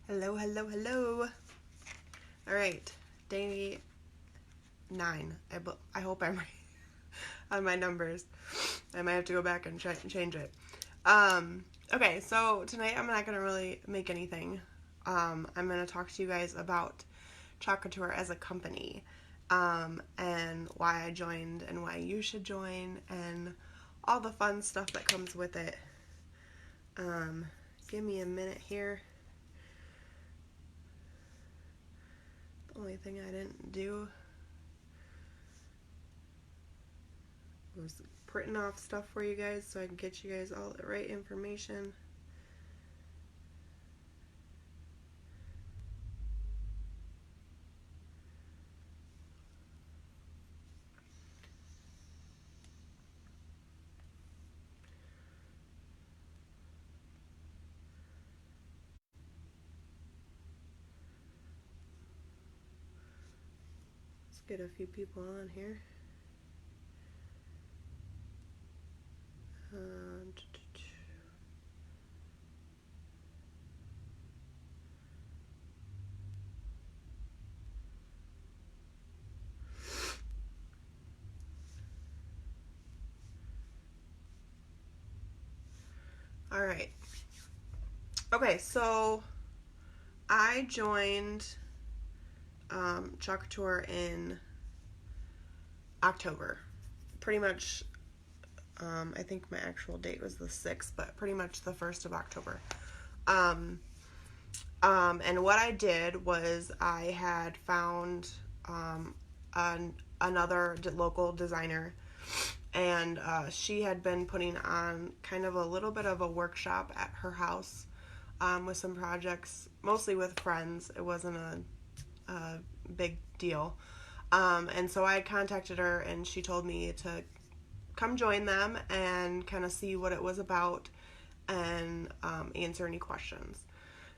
Hello, hello, hello. All right, day 9. I hope I'm right on my numbers. I might have to go back and change it. Okay, so tonight I'm not going to really make anything. I'm going to talk to you guys about Chalk Couture as a company, and why I joined and why you should join and all the fun stuff that comes with it. Give me a minute here. The only thing I didn't do was printing off stuff for you guys so I can get you guys all the right information. Let's get a few people on here. All right. Okay, so I joined Chalk Couture in October. Pretty much, I think my actual date was the 6th, but pretty much the 1st of October. And what I did was I had found another local designer, and she had been putting on kind of a little bit of a workshop at her house with some projects, mostly with friends. It wasn't a big deal. And so I contacted her, and she told me to come join them and kind of see what it was about and answer any questions.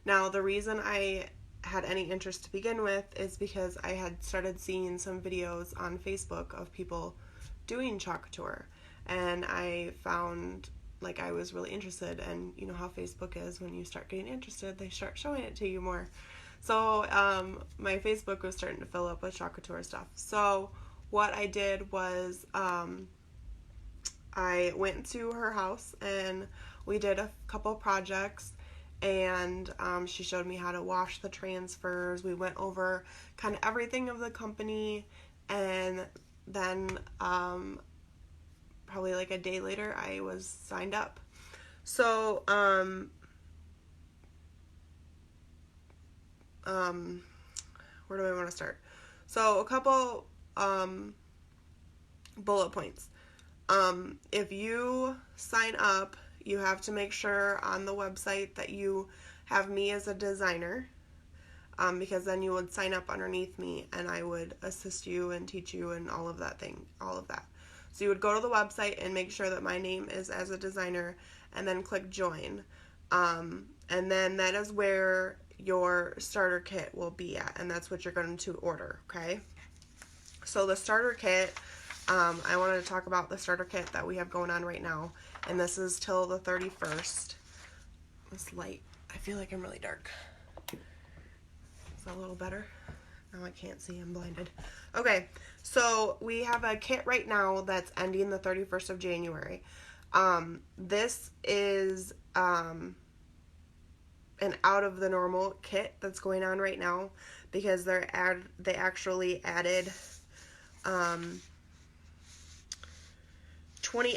Now, the reason I had any interest to begin with is because I had started seeing some videos on Facebook of people doing Chalk Couture, and I found like I was really interested, and you know how Facebook is, when you start getting interested, they start showing it to you more. So my Facebook was starting to fill up with Chalk Couture stuff. So what I did was I went to her house and we did a couple projects, and she showed me how to wash the transfers. We went over kind of everything of the company, and then probably like a day later I was signed up. So where do I want to start? So a couple bullet points. If you sign up, you have to make sure on the website that you have me as a designer, because then you would sign up underneath me and I would assist you and teach you and all of that. So you would go to the website and make sure that my name is as a designer, and then click join. And then that is where your starter kit will be at, and that's what you're going to order, okay? So the starter kit, I wanted to talk about the starter kit that we have going on right now, and this is till the 31st. This light, I feel like I'm really dark. Is that a little better? Now I can't see, I'm blinded. Okay, so we have a kit right now that's ending the 31st of January. This is an out of the normal kit that's going on right now, because they actually added $20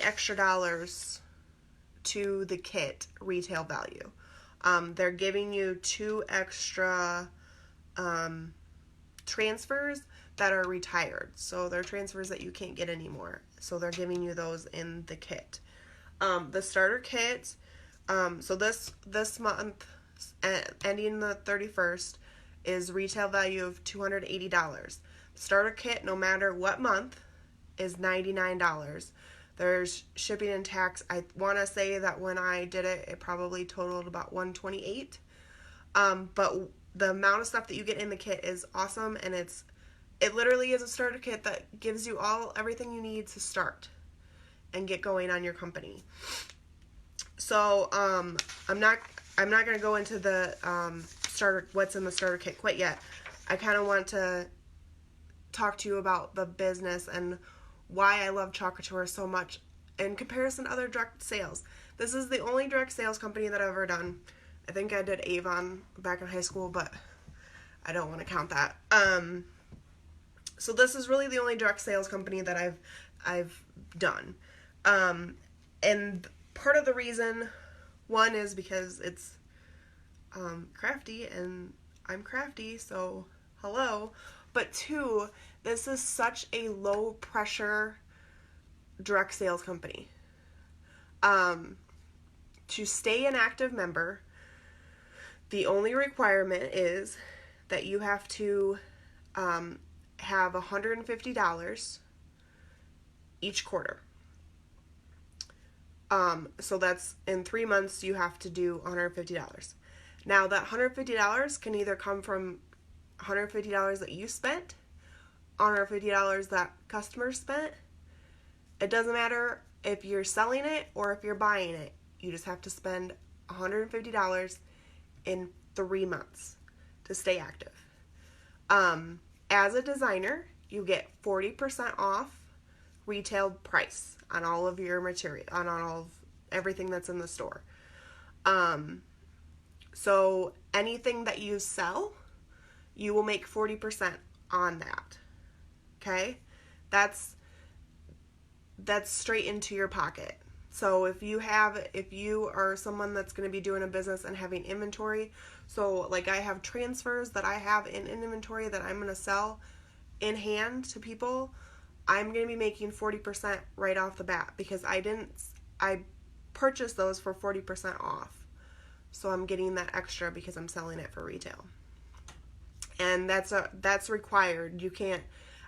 extra to the kit retail value. They're giving you 2 extra transfers that are retired. So they're transfers that you can't get anymore. So they're giving you those in the kit. The starter kit, so this month, ending the 31st, is retail value of $280. Starter kit, no matter what month, is $99. There's shipping and tax. I want to say that when I did it, it probably totaled about $128. But the amount of stuff that you get in the kit is awesome, and it literally is a starter kit that gives you everything you need to start and get going on your company. So I'm not going to go into the what's in the starter kit quite yet. I kind of want to talk to you about the business and why I love Chalk Couture so much in comparison to other direct sales. This is the only direct sales company that I've ever done. I think I did Avon back in high school, but I don't want to count that. So this is really the only direct sales company that I've done. And part of the reason, one, is because it's crafty, and I'm crafty, so hello. But two, this is such a low pressure direct sales company. To stay an active member, the only requirement is that you have to have $150 each quarter. So that's in 3 months you have to do $150. Now that $150 can either come from $150 that you spent, $150 that customers spent. It doesn't matter if you're selling it or if you're buying it. You just have to spend $150 in 3 months to stay active. As a designer, you get 40% off retail price on all of your material, on all of everything that's in the store. So anything that you sell, you will make 40% on that. Okay? That's straight into your pocket. So if you are someone that's going to be doing a business and having inventory, so like I have transfers that I have in inventory that I'm going to sell in hand to people, I'm going to be making 40% right off the bat because I purchased those for 40% off. So I'm getting that extra because I'm selling it for retail. And that's required.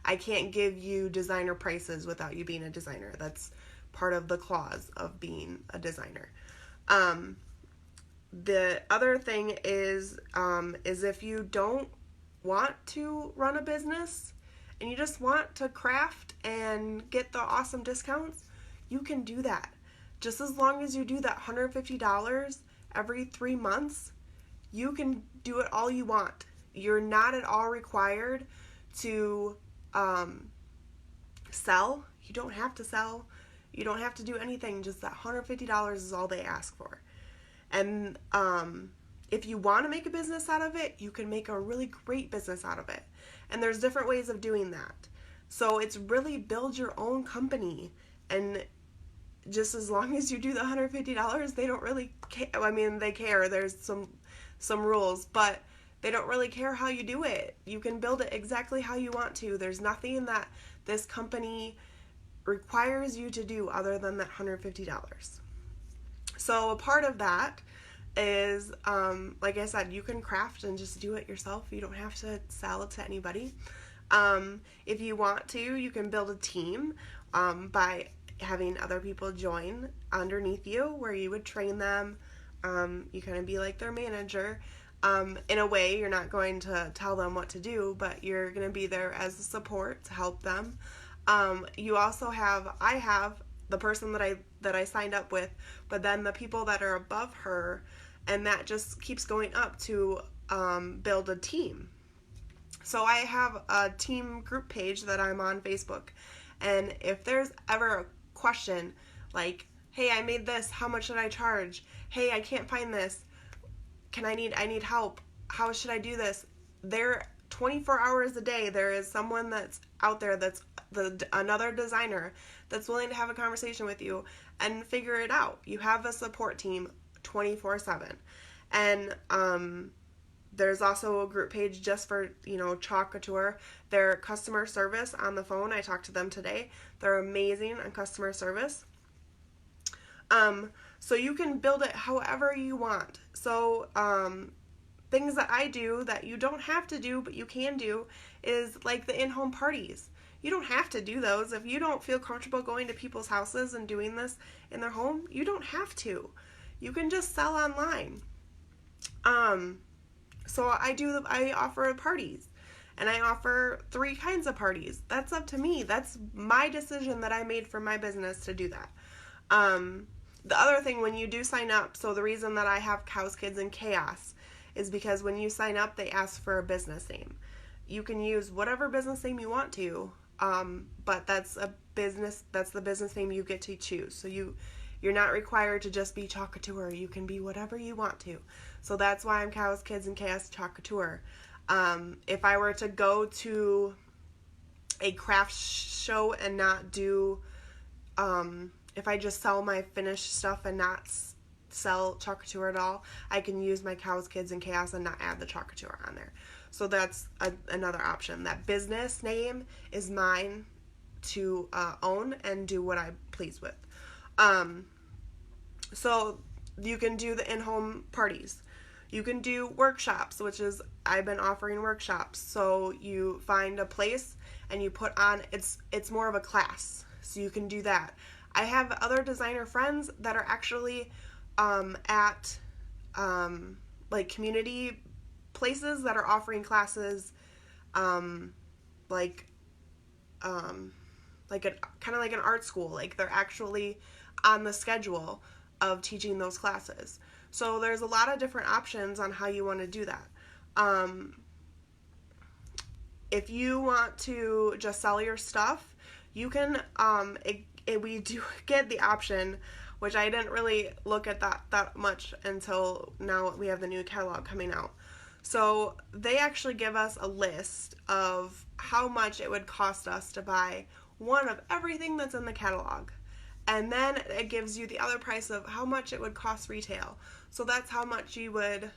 I can't give you designer prices without you being a designer. That's part of the clause of being a designer. The other thing is if you don't want to run a business and you just want to craft and get the awesome discounts, you can do that. Just as long as you do that $150 every 3 months, you can do it all you want. You're not at all required to sell. You don't have to sell. You don't have to do anything. Just that $150 is all they ask for. And if you want to make a business out of it, you can make a really great business out of it. And there's different ways of doing that. So it's really build your own company. And just as long as you do the $150, they don't really care. I mean, they care. There's some rules, but they don't really care how you do it. You can build it exactly how you want to. There's nothing that this company requires you to do other than that $150. So a part of that is, like I said, you can craft and just do it yourself. You don't have to sell it to anybody. If you want to, you can build a team by having other people join underneath you where you would train them. You kind of be like their manager. In a way, you're not going to tell them what to do, but you're going to be there as a support to help them. You also I have the person that I signed up with, but then the people that are above her, and that just keeps going up to build a team. So I have a team group page that I'm on Facebook, and if there's ever a question like, hey, I made this, how much should I charge? Hey, I can't find this. I need help. How should I do this? There 24 hours a day, there is someone that's out there that's another designer that's willing to have a conversation with you and figure it out. You have a support team 24/7. And there's also a group page just for, Chalk Couture. Their customer service on the phone, I talked to them today. They're amazing on customer service. So you can build it however you want. So things that I do that you don't have to do but you can do is like the in-home parties. You don't have to do those. If you don't feel comfortable going to people's houses and doing this in their home, you don't have to. You can just sell online. So I offer parties, and I offer 3 kinds of parties. That's up to me. That's my decision that I made for my business to do that. The other thing, when you do sign up, so the reason that I have Cows, Kids, and Chaos is because when you sign up, they ask for a business name. You can use whatever business name you want to, but that's the business name you get to choose. So you're not required to just be Chalk Couture. You can be whatever you want to. So that's why I'm Cows, Kids, and Chaos Chalk Couture. If I were to go to a craft show and not do, if I just sell my finished stuff and not sell Chalk Couture at all, I can use my Cows, Kids, and Chaos and not add the Chalk Couture on there. So that's another option. That business name is mine to own and do what I please with. So you can do the in-home parties. You can do workshops, which is, I've been offering workshops. So you find a place and you put on, it's more of a class. So you can do that. I have other designer friends that are actually at like community places that are offering classes, like kind of like an art school. Like they're actually on the schedule of teaching those classes. So there's a lot of different options on how you want to do that. If you want to just sell your stuff, you can, we do get the option, which I didn't really look at that much until now we have the new catalog coming out. So they actually give us a list of how much it would cost us to buy one of everything that's in the catalog. And then it gives you the other price of how much it would cost retail. So that's how much the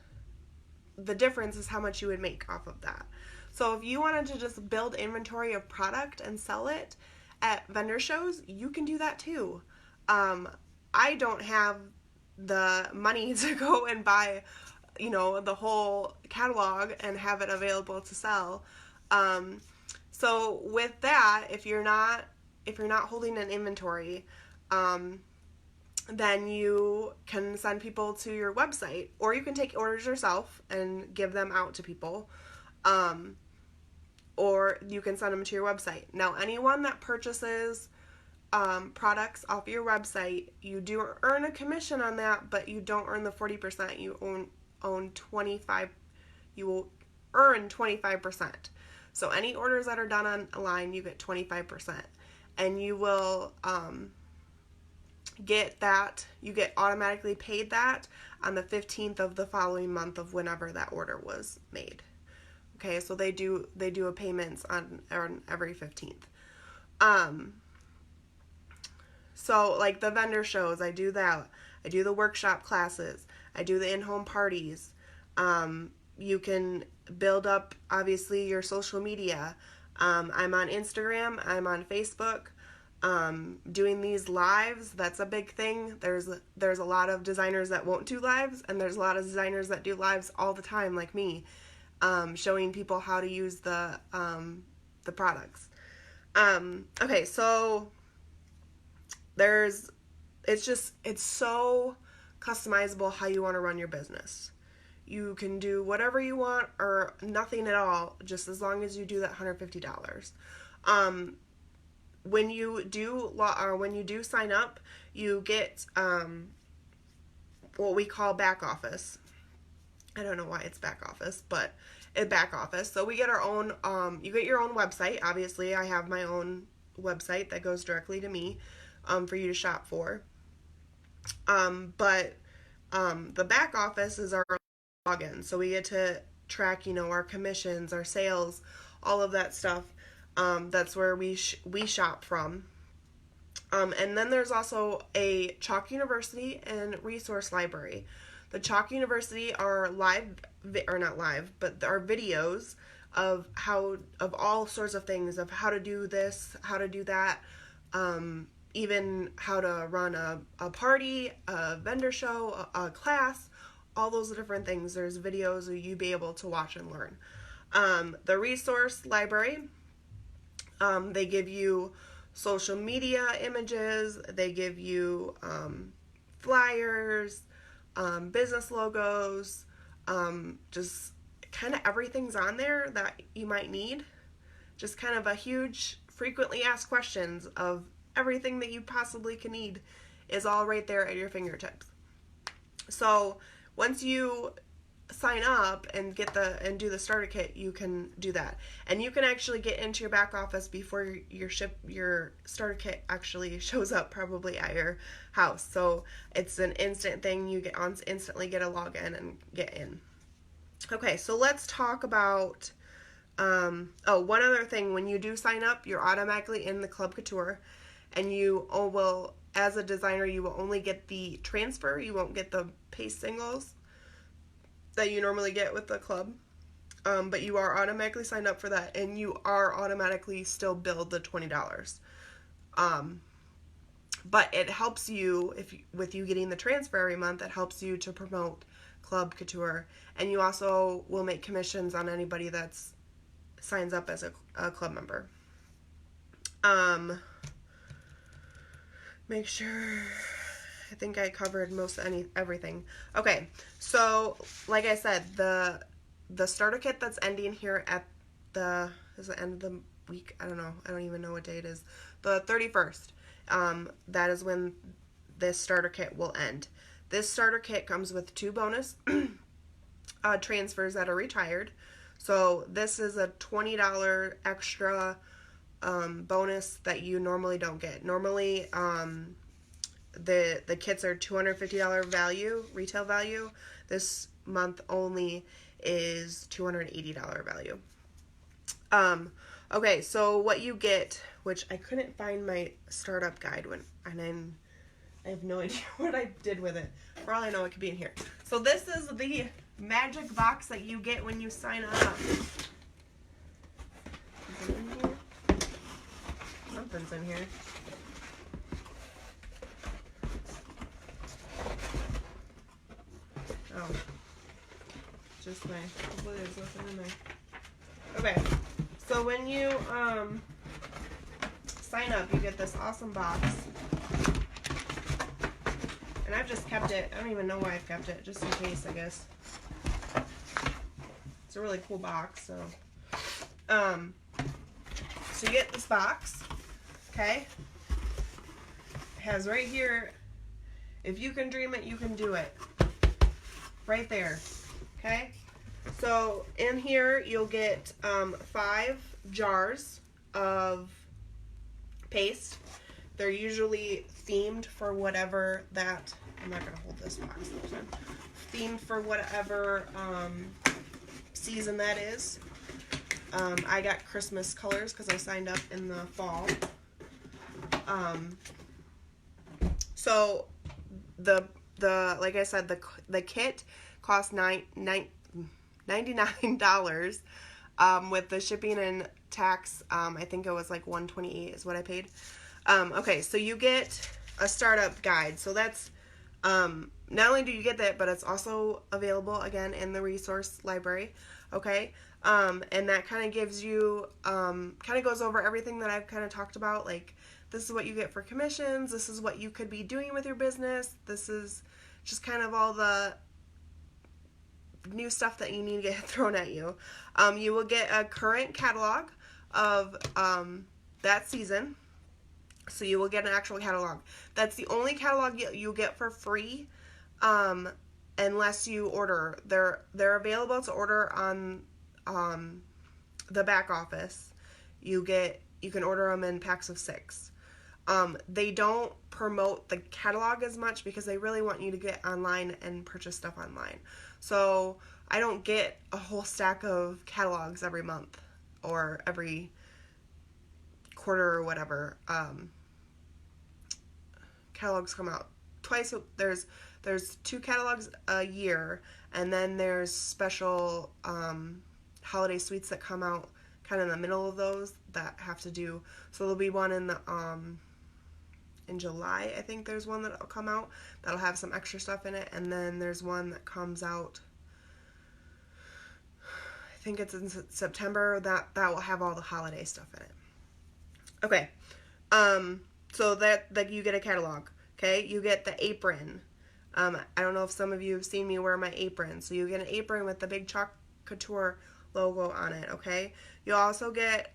difference is how much you would make off of that. So if you wanted to just build inventory of product and sell it at vendor shows, you can do that too. I don't have the money to go and buy, the whole catalog and have it available to sell. So with that, if you're not holding an inventory, then you can send people to your website, or you can take orders yourself and give them out to people, or you can send them to your website. Now, anyone that purchases products off your website, you do earn a commission on that, but you don't earn the 40%. You own 25. You will earn 25%. So any orders that are done online, you get 25%, and you will get that. You get automatically paid that on the 15th of the following month of whenever that order was made. Okay, so they do a payments on every 15th. So like the vendor shows, I do that. I do the workshop classes. I do the in-home parties. You can build up, obviously, your social media. I'm on Instagram. I'm on Facebook. Doing these lives, that's a big thing. There's a lot of designers that won't do lives, and there's a lot of designers that do lives all the time, like me, showing people how to use the products. Okay, so it's so customizable how you want to run your business. You can do whatever you want or nothing at all, just as long as you do that $150. When you do sign up, you get what we call back office. I don't know why it's back office, but it's back office. So we get our own, you get your own website. Obviously, I have my own website that goes directly to me for you to shop for. But the back office is our login. So we get to track, our commissions, our sales, all of that stuff. That's where we shop from. And then there's also a Chalk University and resource library. The Chalk University are not live, but are videos of all sorts of things, of how to do this, how to do that, even how to run a party, a vendor show, a class, all those different things. There's videos that you'll be able to watch and learn. The resource library, they give you social media images, they give you flyers, business logos, just kind of everything's on there that you might need. Just kind of a huge frequently asked questions of everything that you possibly can need is all right there at your fingertips. So once you sign up and do the starter kit, you can do that, and you can actually get into your back office before your starter kit actually shows up, probably at your house. So it's an instant thing. You instantly get a login and get in. Okay, so let's talk about one other thing. When you do sign up, you're automatically in the Club Couture, and you will, as a designer, you will only get the transfer. You won't get the paste singles that you normally get with the club, but you are automatically signed up for that, and you are automatically still billed the $20. But it helps you, with you getting the transfer every month, it helps you to promote Club Couture, and you also will make commissions on anybody that's signs up as a club member. Make sure, I think I covered everything. Okay, so like I said, the starter kit that's ending here at is the end of the week? I don't know. I don't even know what day it is. The 31st. That is when this starter kit will end. This starter kit comes with 2 bonus transfers that are retired. So this is a $20 extra bonus that you normally don't get. Normally, the kits are $250 value, retail value. This month only is $280 value. Okay, so what you get, which I couldn't find my startup guide and I have no idea what I did with it. For all I know, it could be in here. So this is the magic box that you get when you sign up. Is it in here? Something's in here. Oh. Just hopefully there's nothing in there. Okay. So when you sign up, you get this awesome box. And I've just kept it. I don't even know why I've kept it, just in case, I guess. It's a really cool box, so you get this box, okay? It has right here, if you can dream it, you can do it. Right there, okay? So in here, you'll get 5 jars of paste. They're usually themed for whatever that, I'm not going to hold this box, themed for whatever season that is. I got Christmas colors because I signed up in the fall. So the like I said, the kit costs $99 with the shipping and tax. I think it was like $128 is what I paid. Okay, so you get a startup guide. So that's not only do you get that, but it's also available again in the resource library. Okay, and that kind of gives you kind of goes over everything that I've kind of talked about. Like, this is what you get for commissions. This is what you could be doing with your business. This is just kind of all the new stuff that you need to get thrown at you. You will get a current catalog of that season. So you will get an actual catalog. That's the only catalog you'll get for free, unless you order. They're available to order on the back office. You can order them in packs of 6. They don't promote the catalog as much because they really want you to get online and purchase stuff online. So I don't get a whole stack of catalogs every month or every quarter or whatever. Catalogs come out twice. There's 2 catalogs a year, and then there's special holiday suites that come out kind of in the middle of those that have to do. So there'll be one in the in July. I think there's one that'll come out that'll have some extra stuff in it, and then there's one that comes out, I think it's in September, that will have all the holiday stuff in it. Okay, so that you get a catalog. Okay, you get the apron. I don't know if some of you have seen me wear my apron. So you get an apron with the big Chalk Couture logo on it, okay? You'll also get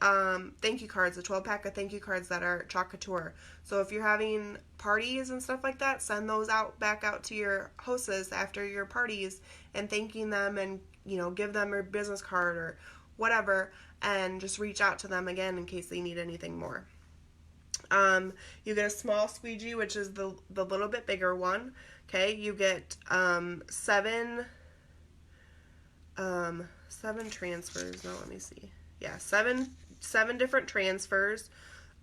thank you cards, a 12-pack of thank you cards that are Chalk Couture. So if you're having parties and stuff like that, send those back out to your hostess after your parties and thanking them, and give them your business card or whatever, and just reach out to them again in case they need anything more. You get a small squeegee, which is the little bit bigger one. Okay, you get seven transfers. No, let me see. Yeah, seven different transfers.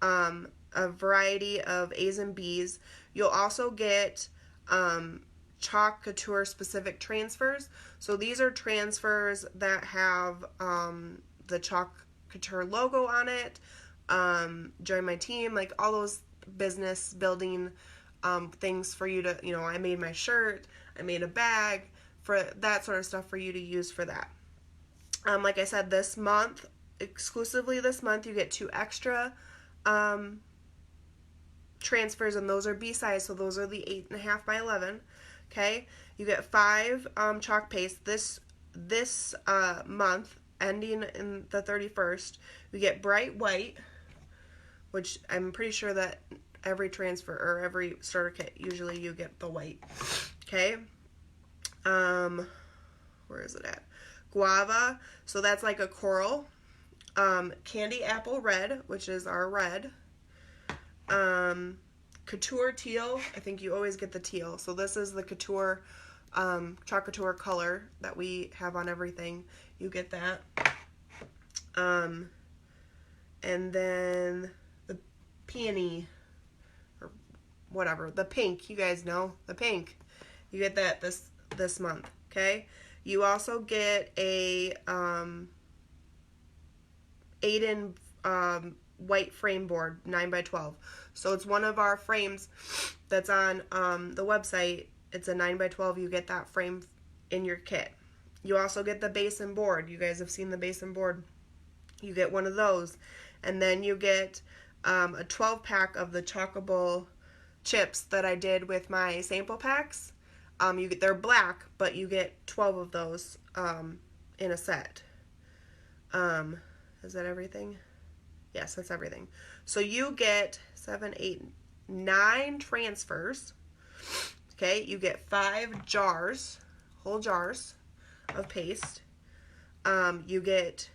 A variety of A's and B's. You'll also get Chalk Couture specific transfers. So these are transfers that have the Chalk Couture logo on it. Join my team, like all those business building things for you to, I made my shirt, I made a bag, for that sort of stuff for you to use for that. Like I said, this month, exclusively this month, you get 2 extra transfers, and those are B size, so those are the 8.5 by 11. Okay, you get 5 chalk paste this month, ending in the 31st. You get bright white, which I'm pretty sure that every transfer or every starter kit, usually you get the white. Okay. Where is it at? Guava, so that's like a coral. Candy apple red, which is our red. Couture teal, I think you always get the teal. So this is the couture, Chalk Couture color that we have on everything. You get that. And then the peony, or whatever, the pink, you guys know, the pink. You get that this month, okay? You also get a 8-in white frame board, 9x12. So it's one of our frames that's on the website. It's a 9x12. You get that frame in your kit. You also get the basin board. You guys have seen the basin board. You get one of those. And then you get a 12-pack of the Chalkable chips that I did with my sample packs. They're black, but you get 12 of those in a set. Is that everything? Yes, that's everything. So you get 7, 8, 9 transfers. Okay, you get 5 jars, whole jars of paste. You get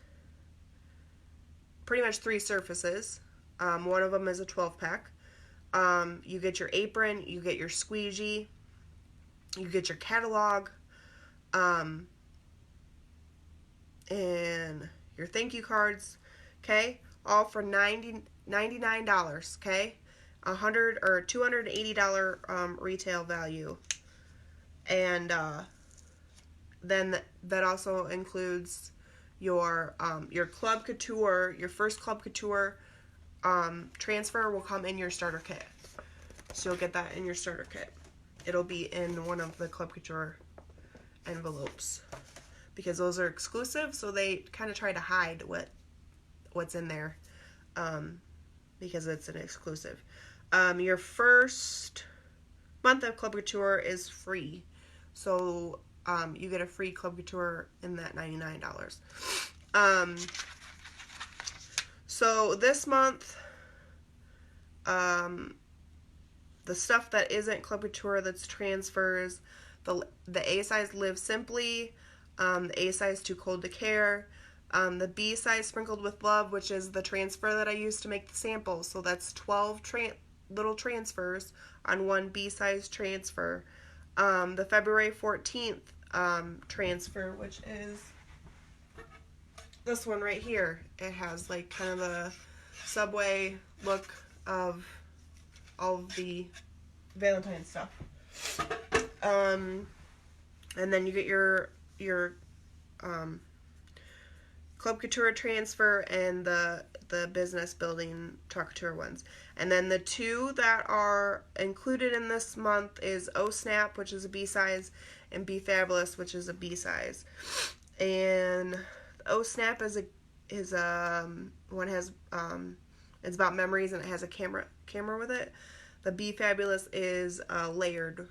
pretty much 3 surfaces. One of them is a 12-pack. You get your apron, you get your squeegee, you get your catalog, and your thank you cards, okay? All for $99, okay? $100 or $280 retail value. And then that also includes your Club Couture, your first Club Couture transfer will come in your starter kit. So you'll get that in your starter kit. It'll be in one of the Club Couture envelopes, because those are exclusive, so they kind of try to hide what's in there, because it's an exclusive. Your first month of Club Couture is free, so you get a free Club Couture in that $99. So this month, the stuff that isn't Club Couture, that's transfers, the A size Live Simply, the A size Too Cold to Care, the B size Sprinkled with Love, which is the transfer that I used to make the samples. So that's 12 little transfers on one B size transfer. The February 14th transfer, which is this one right here. It has like kind of a Subway look of all of the Valentine stuff. And then you get your Club Couture transfer and the business building Chalk Couture ones. And then the 2 that are included in this month is Oh Snap, which is a B size, and Be Fabulous, which is a B size. And Oh Snap is one has it's about memories, and it has a camera with it. The Be Fabulous is a layered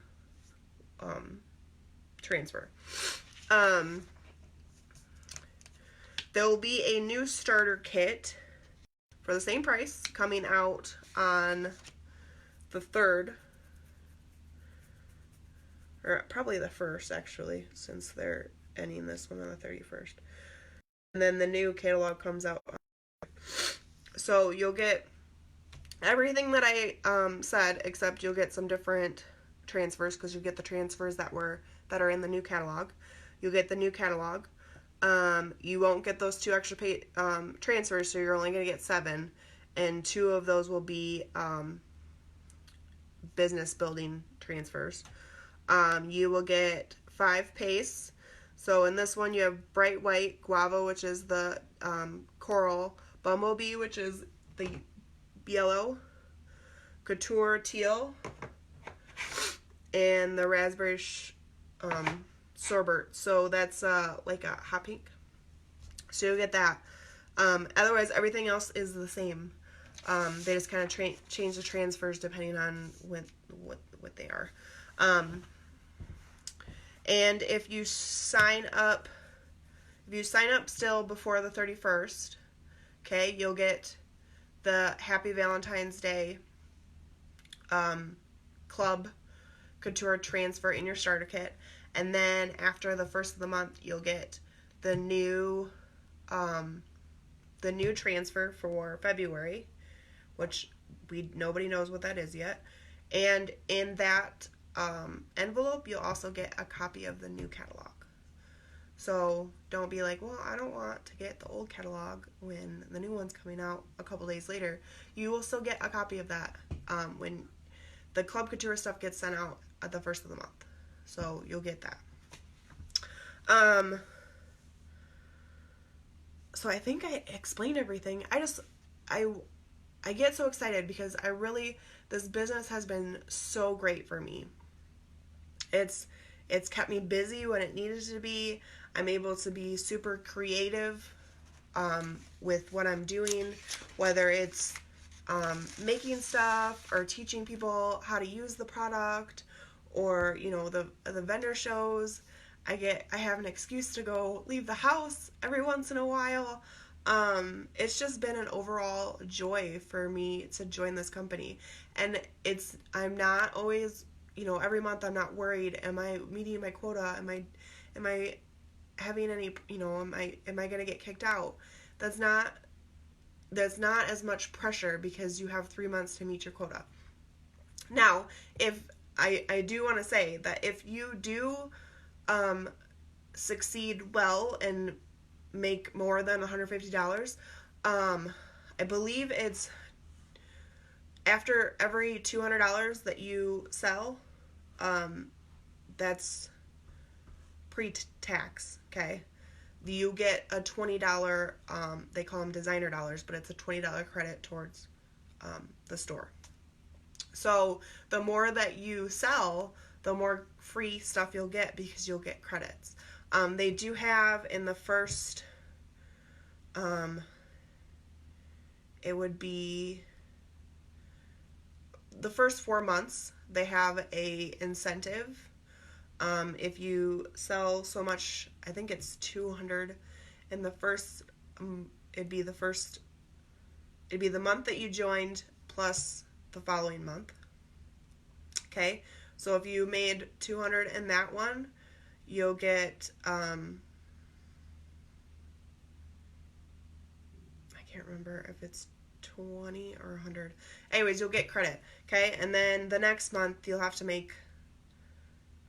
transfer. There will be a new starter kit for the same price coming out on the 3rd, or probably the 1st actually, since they're ending this one on the 31st. And then the new catalog comes out. So you'll get everything that I said, except you'll get some different transfers, because you get the transfers that are in the new catalog. You'll get the new catalog. You won't get those 2 extra transfers, so you're only going to get 7, and 2 of those will be business building transfers. You will get 5 pastes. So in this one you have bright white guava, which is the coral, bumblebee, which is the yellow, couture teal, and the raspberry sorbet. So that's like a hot pink. So you'll get that. Otherwise, everything else is the same. They just kind of change the transfers depending on what they are. And if you sign up still before the 31st, okay, you'll get the Happy Valentine's Day Club Couture transfer in your starter kit. And then after the 1st of the month, you'll get the new transfer for February, which nobody knows what that is yet. And in that envelope, you'll also get a copy of the new catalog. So don't be like, well, I don't want to get the old catalog when the new one's coming out a couple days later. You will still get a copy of that when the Club Couture stuff gets sent out at the 1st of the month. So you'll get that. So I think I explained everything. I get so excited because this business has been so great for me. It's kept me busy when it needed to be. I'm able to be super creative with what I'm doing, whether it's making stuff or teaching people how to use the product, or the vendor shows. I have an excuse to go leave the house every once in a while. It's just been an overall joy for me to join this company. And I'm not always, every month I'm not worried, am I meeting my quota? Am I having any, am I going to get kicked out? That's not as much pressure because you have 3 months to meet your quota. Now, if I do want to say that if you do succeed well and make more than $150, I believe it's after every $200 that you sell, that's pre-tax, okay? You get a $20, they call them designer dollars, but it's a $20 credit towards the store. So the more that you sell, the more free stuff you'll get because you'll get credits. They do have in the first, it would be the first 4 months, they have a incentive. If you sell so much, I think it's 200 in the first, it'd be the month that you joined plus the following month. Okay, so if you made 200 in that one, you'll get, I can't remember if it's 20 or 100. Anyways, you'll get credit, okay? And then the next month, you'll have to make,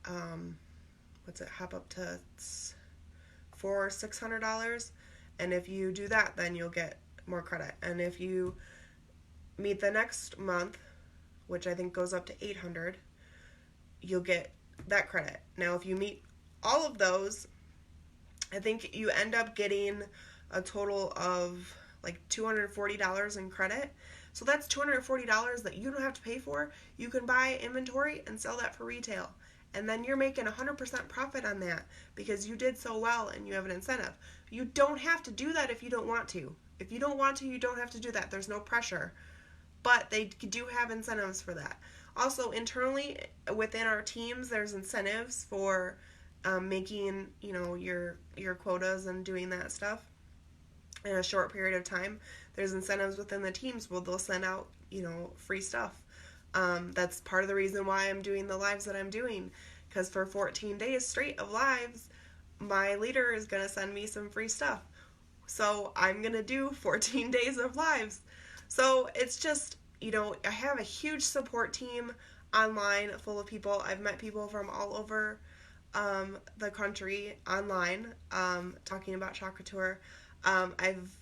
hop up to $400 or $600. And if you do that, then you'll get more credit. And if you meet the next month, which I think goes up to 800, you'll get that credit. Now, if you meet all of those, I think you end up getting a total of like $240 in credit. So that's $240 that you don't have to pay for. You can buy inventory and sell that for retail. And then you're making 100% profit on that because you did so well and you have an incentive. You don't have to do that if you don't want to. If you don't want to, you don't have to do that. There's no pressure. But they do have incentives for that. Also, internally within our teams, there's incentives for making, your quotas and doing that stuff. in a short period of time. There's incentives within the teams where they'll send out, free stuff. That's part of the reason why I'm doing the lives that I'm doing, because for 14 days straight of lives, my leader is going to send me some free stuff. So I'm going to do 14 days of lives. So it's just, I have a huge support team online full of people. I've met people from all over the country online talking about Chalk Couture. I've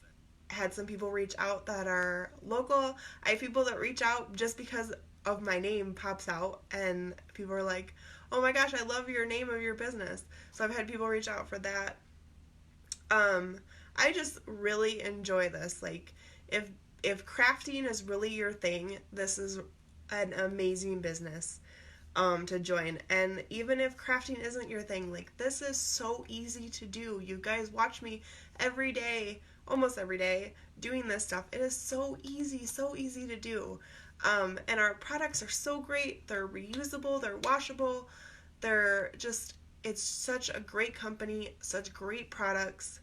had some people reach out that are local. I have people that reach out just because of my name pops out, and people are like, oh my gosh, I love your name of your business. So I've had people reach out for that. I just really enjoy this. Like, if crafting is really your thing, this is an amazing business to join. And even if crafting isn't your thing, like, this is so easy to do. You guys watch me every day, almost every day, doing this stuff. It is so easy to do. And our products are so great. They're reusable, they're washable, they're just, it's such a great company, such great products.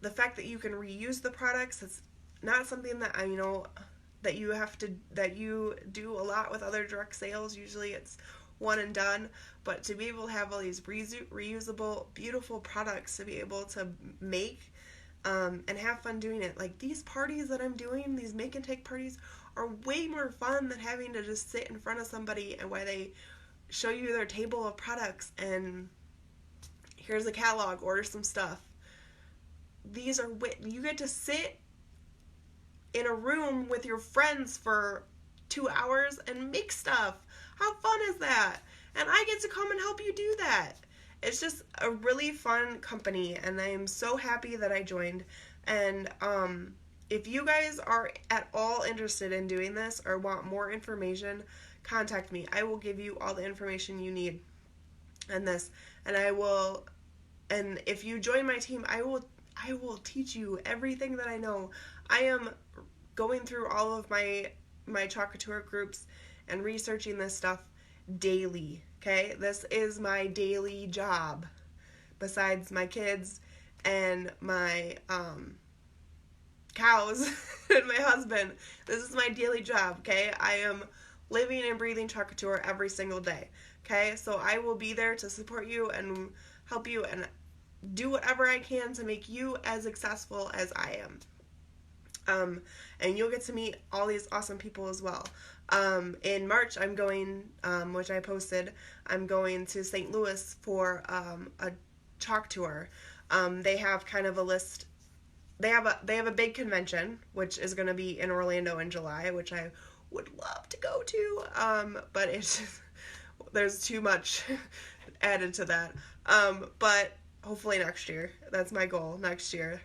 The fact that you can reuse the products, it's not something that that you do a lot with other direct sales. Usually it's one and done, but to be able to have all these reusable, beautiful products to be able to make and have fun doing it. Like, these parties that I'm doing, these make and take parties, are way more fun than having to just sit in front of somebody and while they show you their table of products and here's a catalog, order some stuff. These are, you get to sit in a room with your friends for 2 hours and make stuff. How fun is that? And I get to come and help you do that. It's just a really fun company, and I am so happy that I joined. And if you guys are at all interested in doing this or want more information, contact me. I will give you all the information you need on this, and and if you join my team, I will teach you everything that I know. I am going through all of my Chalk Couture groups and researching this stuff daily, okay? This is my daily job, besides my kids and my cows and my husband. This is my daily job, okay? I am living and breathing Chalk Couture every single day, okay? So I will be there to support you and help you and do whatever I can to make you as successful as I am. And you'll get to meet all these awesome people as well. In March, I'm going, which I posted, I'm going to St. Louis for a chalk tour. They have kind of a list. They have a big convention, which is going to be in Orlando in July, which I would love to go to. But it's just, there's too much added to that. But hopefully next year. That's my goal, next year.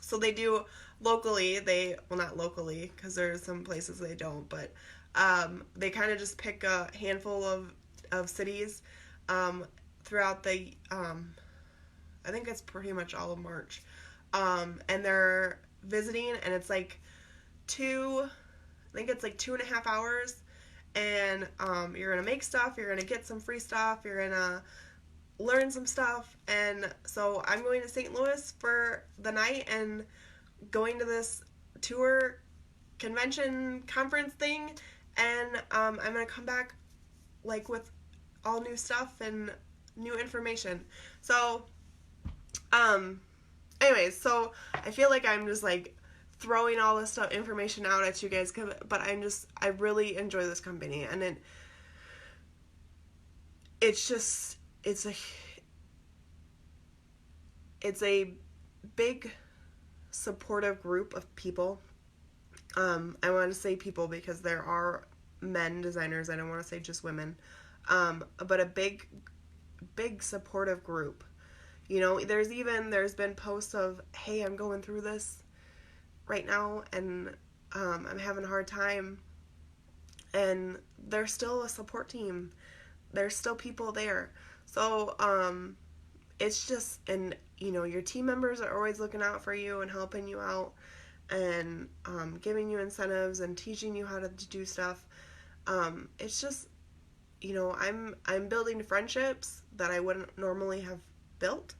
So they do locally, well, not locally, because there's some places they don't, but they kind of just pick a handful of cities throughout the, I think it's pretty much all of March. And they're visiting, and it's like 2.5 hours, and you're going to make stuff, you're going to get some free stuff, you're going to learn some stuff. And so I'm going to St. Louis for the night and going to this tour convention conference thing, and I'm going to come back like with all new stuff and new information. So anyways, so I feel like I'm just like throwing all this stuff, information out at you guys, but I really enjoy this company, and it's a big supportive group of people. I want to say people because there are men designers. I don't want to say just women. But a big supportive group. There's been posts of, hey, I'm going through this right now, and I'm having a hard time. And there's still a support team. There's still people there. So, it's just, and your team members are always looking out for you and helping you out and giving you incentives and teaching you how to do stuff. It's just, I'm building friendships that I wouldn't normally have built.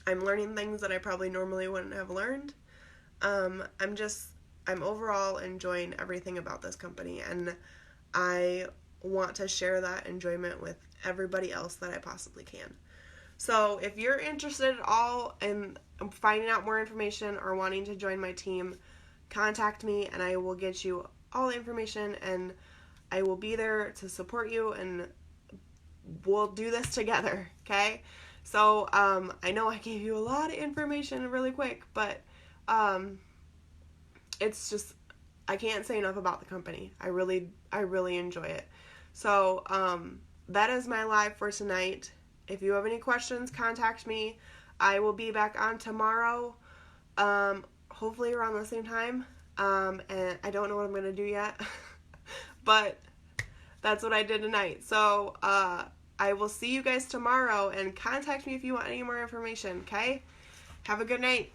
I'm learning things that I probably normally wouldn't have learned. I'm overall enjoying everything about this company, and I want to share that enjoyment with everybody else that I possibly can. So if you're interested at all in finding out more information or wanting to join my team, contact me and I will get you all the information, and I will be there to support you, and we'll do this together, okay? So I know I gave you a lot of information really quick, but it's just, I can't say enough about the company. I really enjoy it. So that is my live for tonight. If you have any questions, contact me. I will be back on tomorrow, hopefully around the same time. And I don't know what I'm going to do yet, but that's what I did tonight. So I will see you guys tomorrow, and contact me if you want any more information, okay? Have a good night.